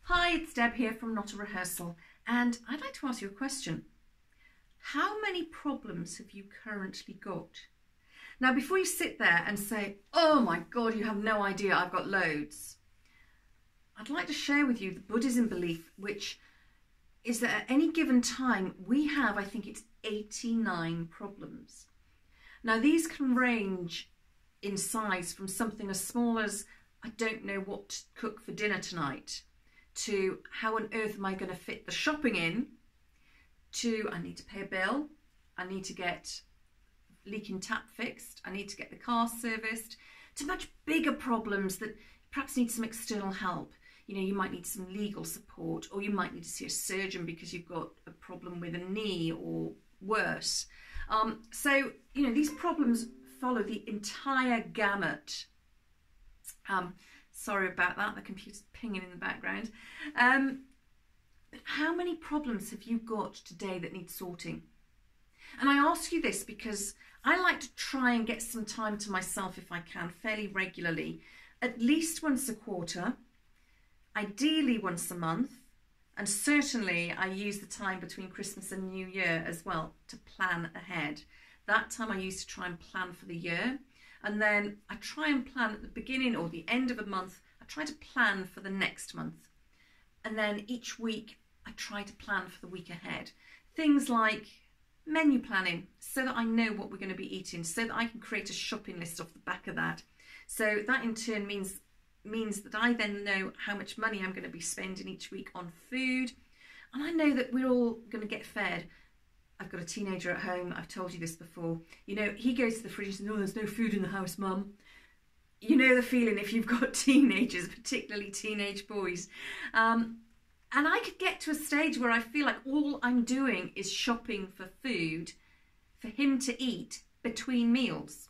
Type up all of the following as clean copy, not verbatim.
Hi, it's Deb here from Not a Rehearsal, and I'd like to ask you a question. How many problems have you currently got? Now, before you sit there and say, oh my God, you have no idea, I've got loads, I'd like to share with you the Buddhism belief, which is that at any given time, we have, I think it's 89 problems. Now, these can range in size from something as small as, I don't know what to cook for dinner tonight, to how on earth am I going to fit the shopping in, to I need to pay a bill, I need to get leaking tap fixed, I need to get the car serviced, to much bigger problems that perhaps need some external help. You know, you might need some legal support, or you might need to see a surgeon because you've got a problem with a knee or worse. So, you know, these problems follow the entire gamut. Sorry about that, the computer's pinging in the background. But how many problems have you got today that need sorting? And I ask you this because I like to try and get some time to myself if I can, fairly regularly, at least once a quarter, ideally once a month, and certainly I use the time between Christmas and New Year as well to plan ahead. That time I used to try and plan for the year, and then I try and plan at the beginning or the end of a month. I try to plan for the next month, and then each week I try to plan for the week ahead. Things like menu planning, so that I know what we're going to be eating, so that I can create a shopping list off the back of that. So that in turn means that I then know how much money I'm going to be spending each week on food, and I know that we're all going to get fed. I've got a teenager at home, I've told you this before. You know, he goes to the fridge and says, no, there's no food in the house, Mum. You know the feeling if you've got teenagers, particularly teenage boys. And I could get to a stage where I feel like all I'm doing is shopping for food for him to eat between meals,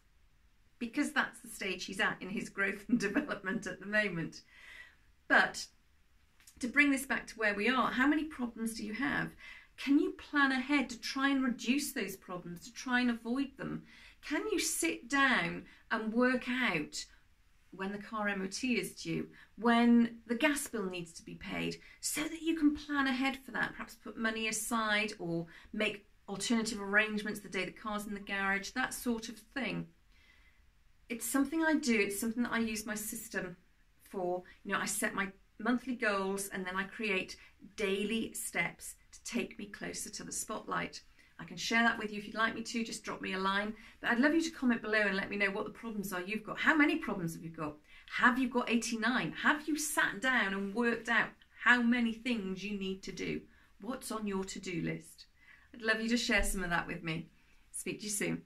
because that's the stage he's at in his growth and development at the moment. But to bring this back to where we are, how many problems do you have? Can you plan ahead to try and reduce those problems, to try and avoid them? Can you sit down and work out when the car MOT is due, when the gas bill needs to be paid, so that you can plan ahead for that, perhaps put money aside or make alternative arrangements the day the car's in the garage, that sort of thing. It's something I do, it's something that I use my system for. You know, I set my monthly goals and then I create daily steps to take me closer to the spotlight. I can share that with you if you'd like me to, just drop me a line. But I'd love you to comment below and let me know what the problems are you've got. How many problems have you got? Have you got 89? Have you sat down and worked out how many things you need to do? What's on your to-do list? I'd love you to share some of that with me. Speak to you soon.